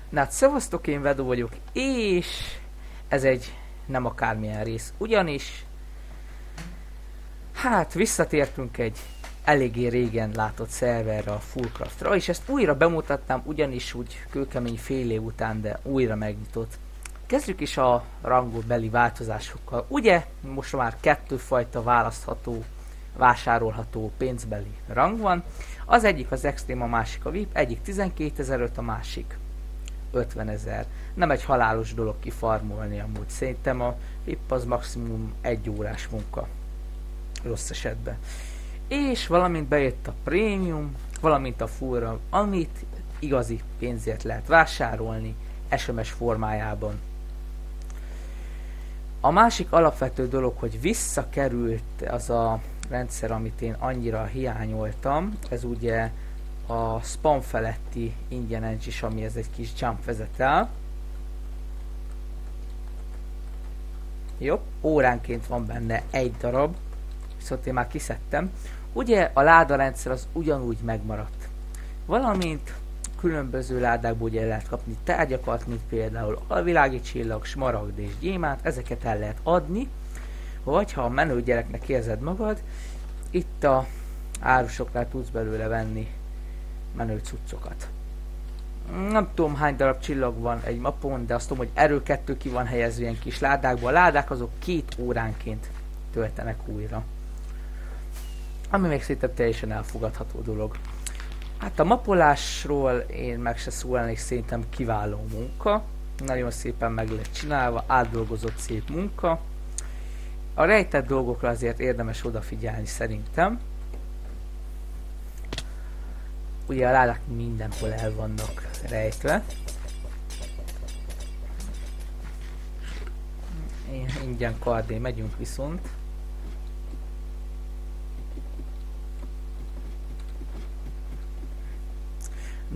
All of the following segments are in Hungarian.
Na hát szevasztok, én Vedó vagyok, és ez egy nem akármilyen rész, ugyanis hát visszatértünk egy eléggé régen látott szerverre, a Fullcraftra, és ezt újra bemutatnám, ugyanis úgy kőkemény fél év után, de újra megnyitott. Kezdjük is a rangbeli változásokkal. Ugye most már kettő fajta választható, vásárolható pénzbeli rang van. Az egyik az Extreme, a másik a VIP, egyik 12.000, a másik 50.000. Nem egy halálos dolog kifarmolni amúgy. Szerintem a VIP az maximum 1 órás munka. Rossz esetben. És valamint bejött a Premium, valamint a Full rang, amit igazi pénzért lehet vásárolni SMS formájában. A másik alapvető dolog, hogy visszakerült az a rendszer, amit én annyira hiányoltam. Ez ugye a spam feletti ingyen engine, ami ez egy kis jump vezet el. Jobb, óránként van benne egy darab, viszont én már kiszedtem. Ugye a ládarendszer az ugyanúgy megmaradt. Valamint különböző ládákból ugye lehet kapni tárgyakat, mint például alvilági csillag, smaragd és gyémánt, ezeket el lehet adni, vagy ha a menő gyereknek érzed magad, itt a árusoknál tudsz belőle venni menő cuccokat. Nem tudom hány darab csillag van egy mapon, de azt tudom, hogy erről 2 ki van helyezve ilyen kis ládákban. A ládák azok 2 óránként töltenek újra. Ami még szerintem teljesen elfogadható dolog. Hát a mapolásról én meg se szólnék, szerintem kiváló munka. Nagyon szépen meg lett csinálva, átdolgozott szép munka. A rejtett dolgokra azért érdemes odafigyelni szerintem. Ugye a ládák mindenhol el vannak rejtve. Ingyen kardé megyünk viszont.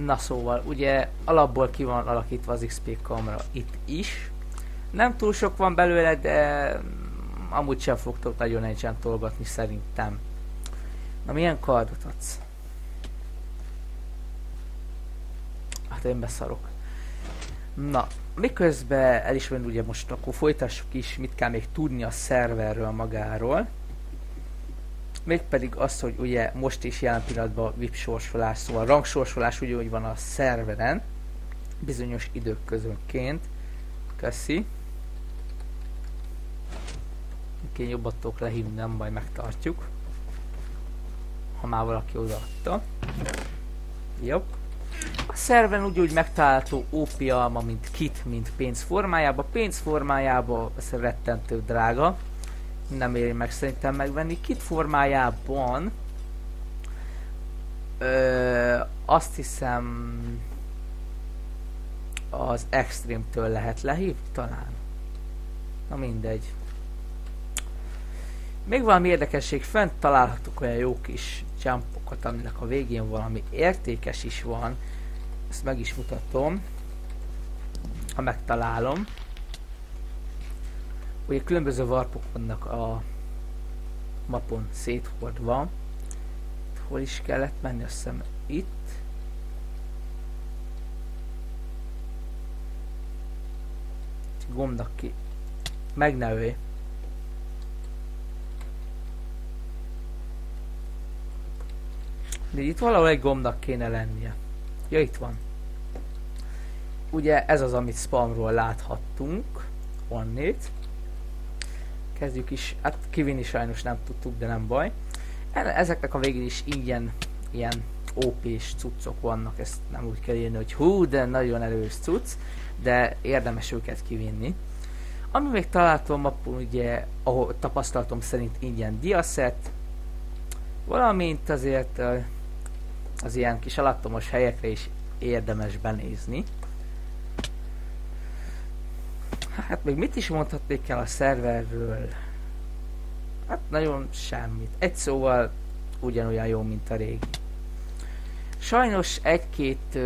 Na szóval, ugye alapból ki van alakítva az XP kamera itt is. Nem túl sok van belőle, de amúgy sem fogtok nagyon enchantolgatni szerintem. Na milyen kardot adsz? Hát én beszarok. Na, miközben elismerünk, ugye most akkor folytassuk is, mit kell még tudni a szerverről magáról. Mégpedig az, hogy ugye most is jelen pillanatban VIP sorsolás, szóval rangsorsolás ugye úgy van a szerveren, bizonyos idők közönként. Köszi. Én jobbat tudok lehívni, nem baj, megtartjuk. Ha már valaki odaadta. Jobb. A szerven úgy megtalálható OP alma, mint kit, mint pénz formájában. Pénz formájában ez rettentő drága. Nem éri meg szerintem megvenni. Kit formájában azt hiszem az Extreme-től lehet lehívni talán. Na mindegy. Még valami érdekesség, fent találhatok olyan jó kis jumpokat, aminek a végén valami értékes is van. Ezt meg is mutatom, ha megtalálom. Ugye különböző warpok vannak a mapon széthordva. Hol is kellett menni, azt hiszem itt. Gombnak ki. Megnevő. De itt valahol egy gombnak kéne lennie. Ja, itt van. Ugye ez az, amit spamról láthattunk. Onnét. Kezdjük is. Hát kivinni sajnos nem tudtuk, de nem baj. Ezeknek a végén is ingyen ilyen OP-s cuccok vannak. Ezt nem úgy kell írni, hogy hú, de nagyon erős cucc. De érdemes őket kivinni. Ami még találtam mapon, ugye, ahol tapasztalatom szerint ingyen diaszett. Valamint azért az ilyen kis alattomos helyekre is érdemes benézni. Hát még mit is mondhatnék el a szerverről? Hát nagyon semmit. Egy szóval ugyanolyan jó, mint a régi. Sajnos egy-két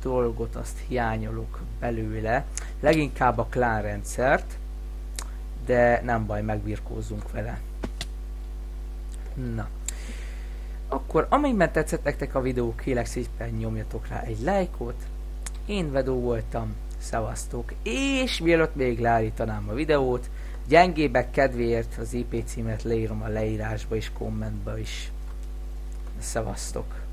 dolgot azt hiányolok belőle. Leginkább a klán rendszert. De nem baj, megbirkózzunk vele. Na. Akkor amennyiben tetszett nektek a videó, kérlek szépen nyomjatok rá egy lájkot, Én Vedó voltam, szevasztok, és mielőtt még leállítanám a videót, gyengébbek kedvéért az IP címet leírom a leírásba és kommentbe is. Szevasztok!